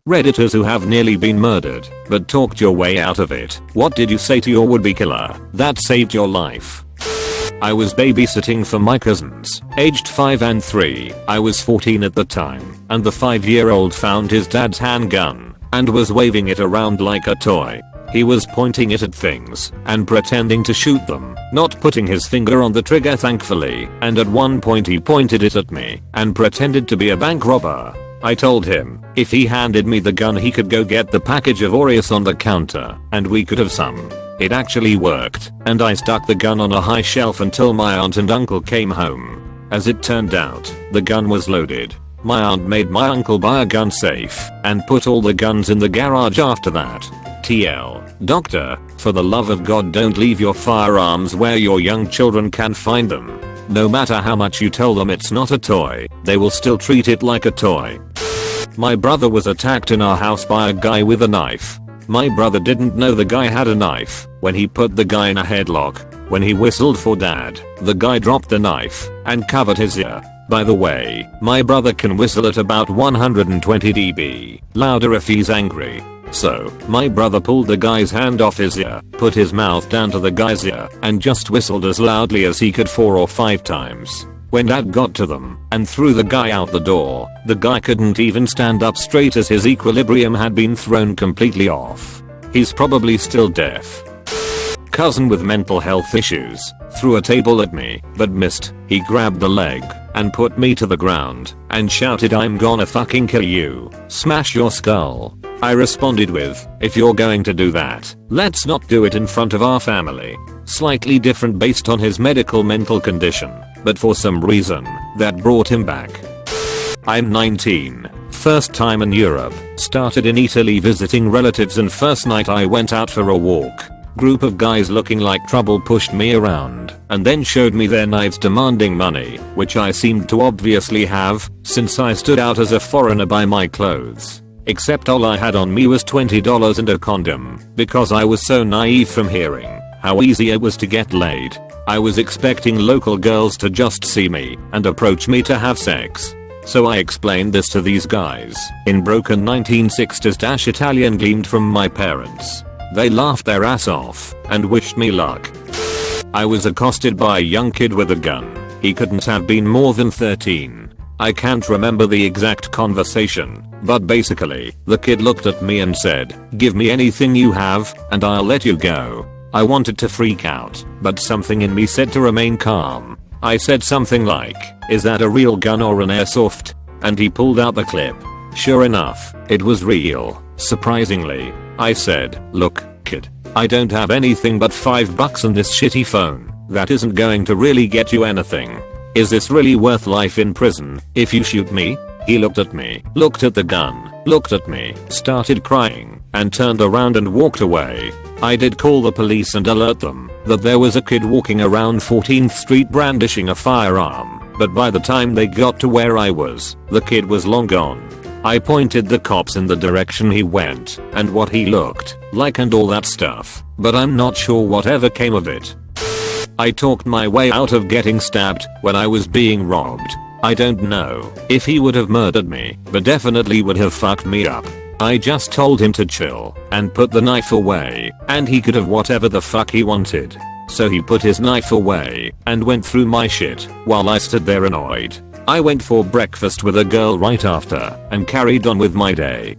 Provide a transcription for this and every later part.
Redditors who have nearly been murdered, but talked your way out of it. What did you say to your would-be killer that saved your life? I was babysitting for my cousins, aged 5 and 3. I was 14 at the time, and the 5-year-old found his dad's handgun and was waving it around like a toy. He was pointing it at things and pretending to shoot them, not putting his finger on the trigger thankfully, and at one point he pointed it at me and pretended to be a bank robber. I told him if he handed me the gun he could go get the package of Oreos on the counter and we could have some. It actually worked, and I stuck the gun on a high shelf until my aunt and uncle came home. As it turned out, the gun was loaded. My aunt made my uncle buy a gun safe and put all the guns in the garage after that. TL. Doctor, for the love of God, don't leave your firearms where your young children can find them. No matter how much you tell them it's not a toy, they will still treat it like a toy. My brother was attacked in our house by a guy with a knife. My brother didn't know the guy had a knife when he put the guy in a headlock. When he whistled for dad, the guy dropped the knife and covered his ear. By the way, my brother can whistle at about 120 dB, louder if he's angry. So, my brother pulled the guy's hand off his ear, put his mouth down to the guy's ear, and just whistled as loudly as he could 4 or 5 times. When dad got to them and threw the guy out the door, the guy couldn't even stand up straight as his equilibrium had been thrown completely off. He's probably still deaf. Cousin with mental health issues threw a table at me, but missed. He grabbed the leg and put me to the ground and shouted, "I'm gonna fucking kill you. Smash your skull." I responded with, "If you're going to do that, let's not do it in front of our family." Slightly different based on his medical mental condition, but for some reason, that brought him back. I'm 19. First time in Europe. Started in Italy visiting relatives, and first night I went out for a walk. Group of guys looking like trouble pushed me around and then showed me their knives demanding money, which I seemed to obviously have since I stood out as a foreigner by my clothes. Except all I had on me was $20 and a condom, because I was so naive from hearing how easy it was to get laid. I was expecting local girls to just see me and approach me to have sex. So I explained this to these guys in broken 1960s Italian gleamed from my parents. They laughed their ass off and wished me luck. I was accosted by a young kid with a gun. He couldn't have been more than 13. I can't remember the exact conversation, but basically, the kid looked at me and said, "Give me anything you have, and I'll let you go." I wanted to freak out, but something in me said to remain calm. I said something like, "Is that a real gun or an airsoft?" And he pulled out the clip. Sure enough, it was real, surprisingly. I said, "Look, kid, I don't have anything but $5 and this shitty phone. That isn't going to really get you anything. Is this really worth life in prison if you shoot me?" He looked at me, looked at the gun, looked at me, started crying, and turned around and walked away. I did call the police and alert them that there was a kid walking around 14th Street brandishing a firearm, but by the time they got to where I was, the kid was long gone. I pointed the cops in the direction he went and what he looked like and all that stuff, but I'm not sure whatever came of it. I talked my way out of getting stabbed when I was being robbed. I don't know if he would have murdered me, but definitely would have fucked me up. I just told him to chill and put the knife away, and he could have whatever the fuck he wanted. So he put his knife away and went through my shit while I stood there annoyed. I went for breakfast with a girl right after and carried on with my day.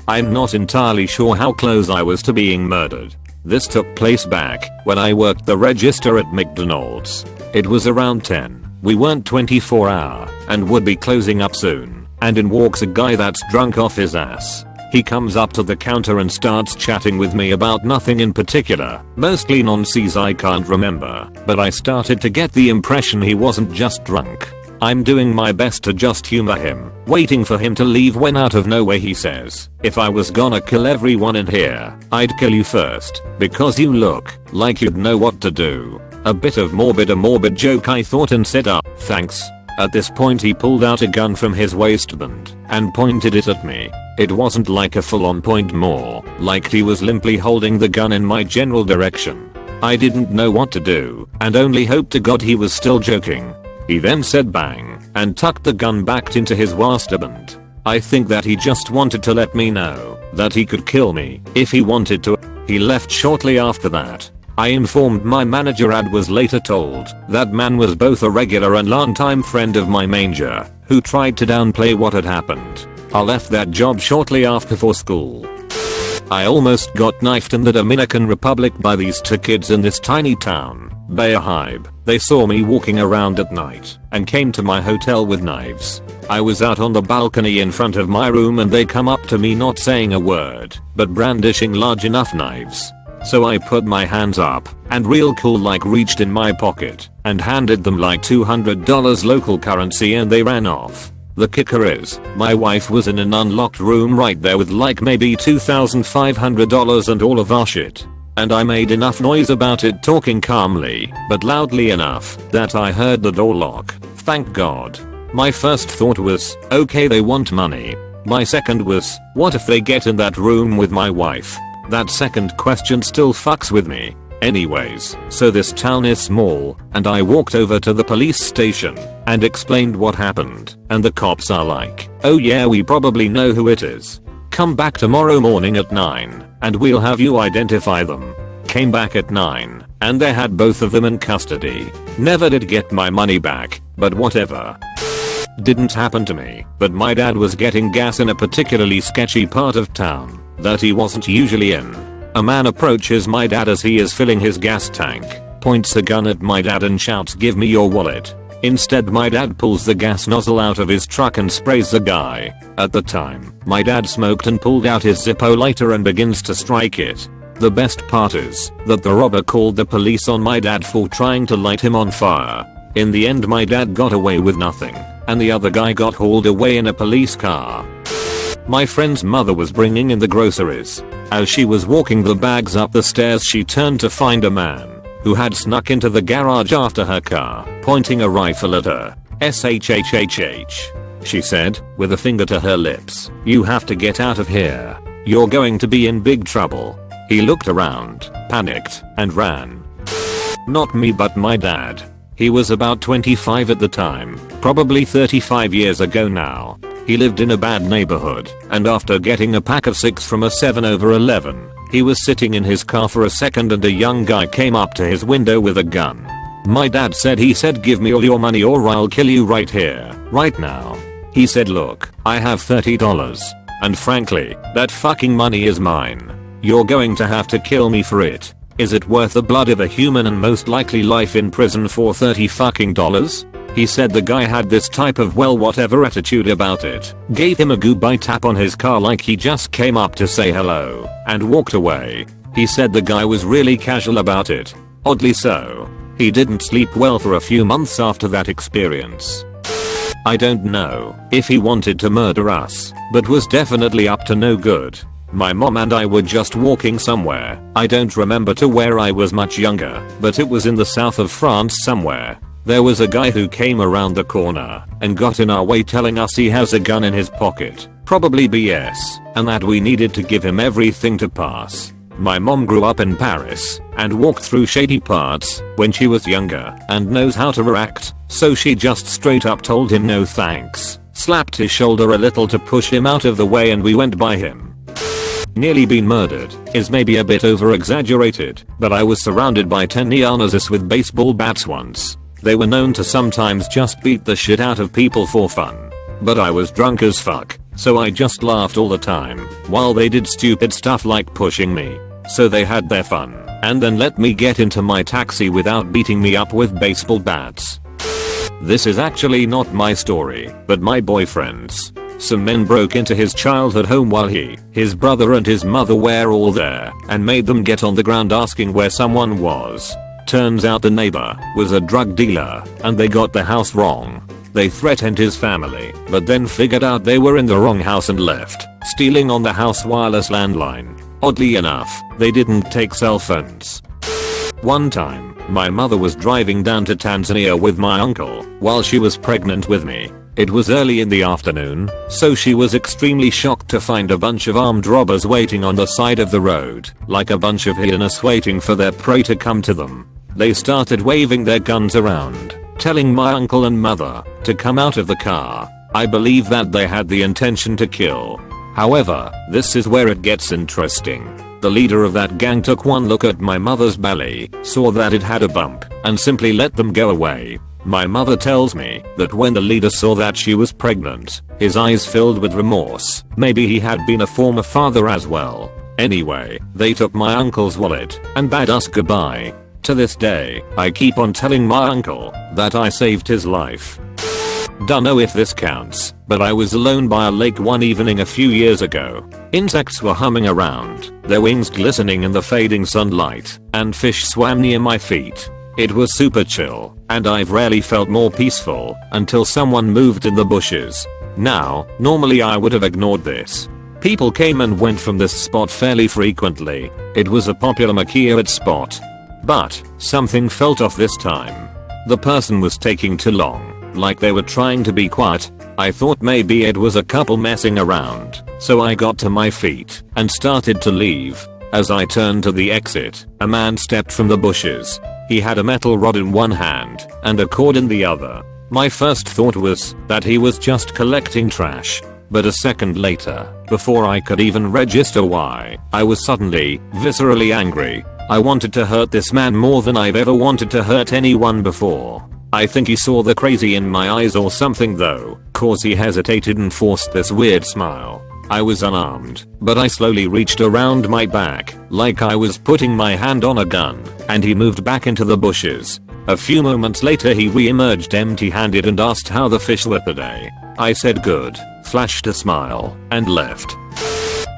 I'm not entirely sure how close I was to being murdered. This took place back when I worked the register at McDonald's. It was around 10. We weren't 24-hour and would be closing up soon. And in walks a guy that's drunk off his ass. He comes up to the counter and starts chatting with me about nothing in particular, mostly nonsense I can't remember, but I started to get the impression he wasn't just drunk. I'm doing my best to just humor him, waiting for him to leave when out of nowhere he says, "If I was gonna kill everyone in here, I'd kill you first, because you look like you'd know what to do." A bit of a morbid joke I thought and said, "Thanks." At this point he pulled out a gun from his waistband and pointed it at me. It wasn't like a full-on point, more like he was limply holding the gun in my general direction. I didn't know what to do and only hoped to God he was still joking. He then said bang and tucked the gun back into his waistband. I think that he just wanted to let me know that he could kill me if he wanted to. He left shortly after that. I informed my manager and was later told that man was both a regular and longtime friend of my manager who tried to downplay what had happened. I left that job shortly after for school. I almost got knifed in the Dominican Republic by these two kids in this tiny town, Bayahibe. They saw me walking around at night and came to my hotel with knives. I was out on the balcony in front of my room and they come up to me not saying a word, but brandishing large enough knives. So I put my hands up and real cool like reached in my pocket and handed them like $200 local currency and they ran off. The kicker is, my wife was in an unlocked room right there with like maybe $2,500 and all of our shit. And I made enough noise about it talking calmly, but loudly enough that I heard the door lock. Thank God. My first thought was, okay they want money. My second was, what if they get in that room with my wife? That second question still fucks with me. Anyways, so this town is small, and I walked over to the police station and explained what happened, and the cops are like, oh yeah we probably know who it is. Come back tomorrow morning at 9, and we'll have you identify them. Came back at 9, and they had both of them in custody. Never did get my money back, but whatever. Didn't happen to me, but my dad was getting gas in a particularly sketchy part of town that he wasn't usually in. A man approaches my dad as he is filling his gas tank, points a gun at my dad and shouts give me your wallet. Instead my dad pulls the gas nozzle out of his truck and sprays the guy. At the time, my dad smoked and pulled out his Zippo lighter and begins to strike it. The best part is that the robber called the police on my dad for trying to light him on fire. In the end my dad got away with nothing, and the other guy got hauled away in a police car. My friend's mother was bringing in the groceries. As she was walking the bags up the stairs she turned to find a man who had snuck into the garage after her car, pointing a rifle at her. SHHHH. She said, with a finger to her lips, you have to get out of here. You're going to be in big trouble. He looked around, panicked, and ran. Not me but my dad. He was about 25 at the time, probably 35 years ago now. He lived in a bad neighborhood, and after getting a pack of 6 from a 7-Eleven, he was sitting in his car for a second and a young guy came up to his window with a gun. My dad said he said give me all your money or I'll kill you right here, right now. He said look, I have $30. And frankly, that fucking money is mine. You're going to have to kill me for it. Is it worth the blood of a human and most likely life in prison for $30 fucking dollars? He said the guy had this type of well whatever attitude about it, gave him a goodbye tap on his car like he just came up to say hello, and walked away. He said the guy was really casual about it. Oddly so. He didn't sleep well for a few months after that experience. I don't know if he wanted to murder us, but was definitely up to no good. My mom and I were just walking somewhere. I don't remember to where I was much younger, but it was in the south of France somewhere. There was a guy who came around the corner and got in our way telling us he has a gun in his pocket, probably BS, and that we needed to give him everything to pass. My mom grew up in Paris and walked through shady parts when she was younger and knows how to react, so she just straight up told him no thanks, slapped his shoulder a little to push him out of the way and we went by him. Nearly been murdered is maybe a bit over exaggerated, but I was surrounded by 10 neonazis with baseball bats once. They were known to sometimes just beat the shit out of people for fun. But I was drunk as fuck, so I just laughed all the time while they did stupid stuff like pushing me. So they had their fun and then let me get into my taxi without beating me up with baseball bats. This is actually not my story, but my boyfriend's. Some men broke into his childhood home while he, his brother and his mother were all there and made them get on the ground asking where someone was. Turns out the neighbor was a drug dealer and they got the house wrong. They threatened his family, but then figured out they were in the wrong house and left, stealing on the house wireless landline. Oddly enough, they didn't take cell phones. One time, my mother was driving down to Tanzania with my uncle while she was pregnant with me. It was early in the afternoon, so she was extremely shocked to find a bunch of armed robbers waiting on the side of the road, like a bunch of hyenas waiting for their prey to come to them. They started waving their guns around, telling my uncle and mother to come out of the car. I believe that they had the intention to kill. However, this is where it gets interesting. The leader of that gang took one look at my mother's belly, saw that it had a bump, and simply let them go away. My mother tells me that when the leader saw that she was pregnant, his eyes filled with remorse. Maybe he had been a former father as well. Anyway, they took my uncle's wallet and bade us goodbye. To this day, I keep on telling my uncle that I saved his life. Dunno if this counts, but I was alone by a lake one evening a few years ago. Insects were humming around, their wings glistening in the fading sunlight, and fish swam near my feet. It was super chill, and I've rarely felt more peaceful until someone moved in the bushes. Now, normally I would have ignored this. People came and went from this spot fairly frequently. It was a popular Makiaat spot. But something felt off this time. The person was taking too long. Like they were trying to be quiet. I thought maybe it was a couple messing around, so I got to my feet and started to leave. As I turned to the exit, a man stepped from the bushes. He had a metal rod in one hand and a cord in the other. My first thought was that he was just collecting trash. But a second later, before I could even register why, I was suddenly, viscerally angry. I wanted to hurt this man more than I've ever wanted to hurt anyone before. I think he saw the crazy in my eyes or something though, cause he hesitated and forced this weird smile. I was unarmed, but I slowly reached around my back, like I was putting my hand on a gun, and he moved back into the bushes. A few moments later he re-emerged empty-handed and asked how the fish were today. I said good, flashed a smile, and left.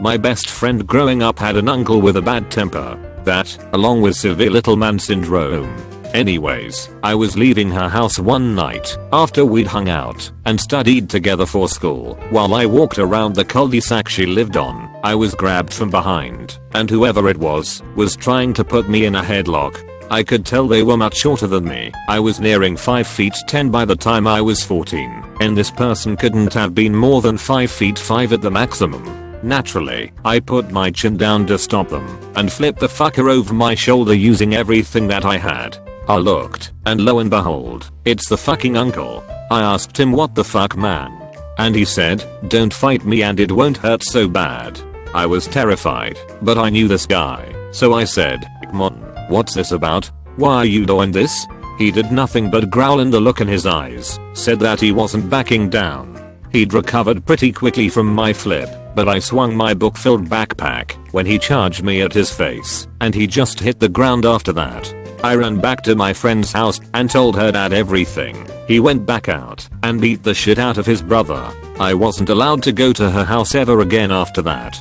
My best friend growing up had an uncle with a bad temper. That, along with severe little man syndrome. Anyways, I was leaving her house one night after we'd hung out and studied together for school. While I walked around the cul-de-sac she lived on, I was grabbed from behind, and whoever it was trying to put me in a headlock. I could tell they were much shorter than me. I was nearing 5 feet 10 by the time I was 14, and this person couldn't have been more than 5 feet 5 at the maximum. Naturally, I put my chin down to stop them and flipped the fucker over my shoulder using everything that I had. I looked, and lo and behold, it's the fucking uncle. I asked him what the fuck man. And he said, don't fight me and it won't hurt so bad. I was terrified, but I knew this guy, so I said, come on, what's this about? Why are you doing this? He did nothing but growl, and the look in his eyes said that he wasn't backing down. He'd recovered pretty quickly from my flip, but I swung my book-filled backpack when he charged me at his face, and he just hit the ground after that. I ran back to my friend's house and told her dad everything. He went back out and beat the shit out of his brother. I wasn't allowed to go to her house ever again after that.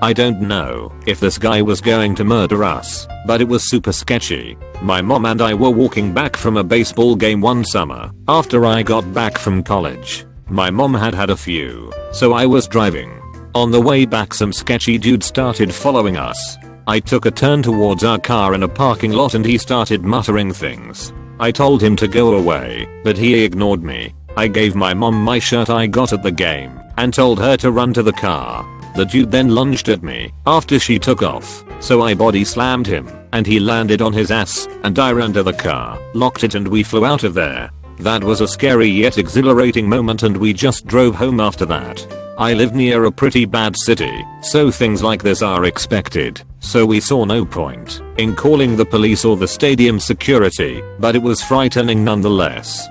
I don't know if this guy was going to murder us, but it was super sketchy. My mom and I were walking back from a baseball game one summer after I got back from college. My mom had had a few, so I was driving. On the way back some sketchy dude started following us. I took a turn towards our car in a parking lot and he started muttering things. I told him to go away, but he ignored me. I gave my mom my shirt I got at the game and told her to run to the car. The dude then lunged at me after she took off, so I body slammed him and he landed on his ass, and I ran to the car, locked it, and we flew out of there. That was a scary yet exhilarating moment, and we just drove home after that. I live near a pretty bad city, so things like this are expected, so we saw no point in calling the police or the stadium security, but it was frightening nonetheless.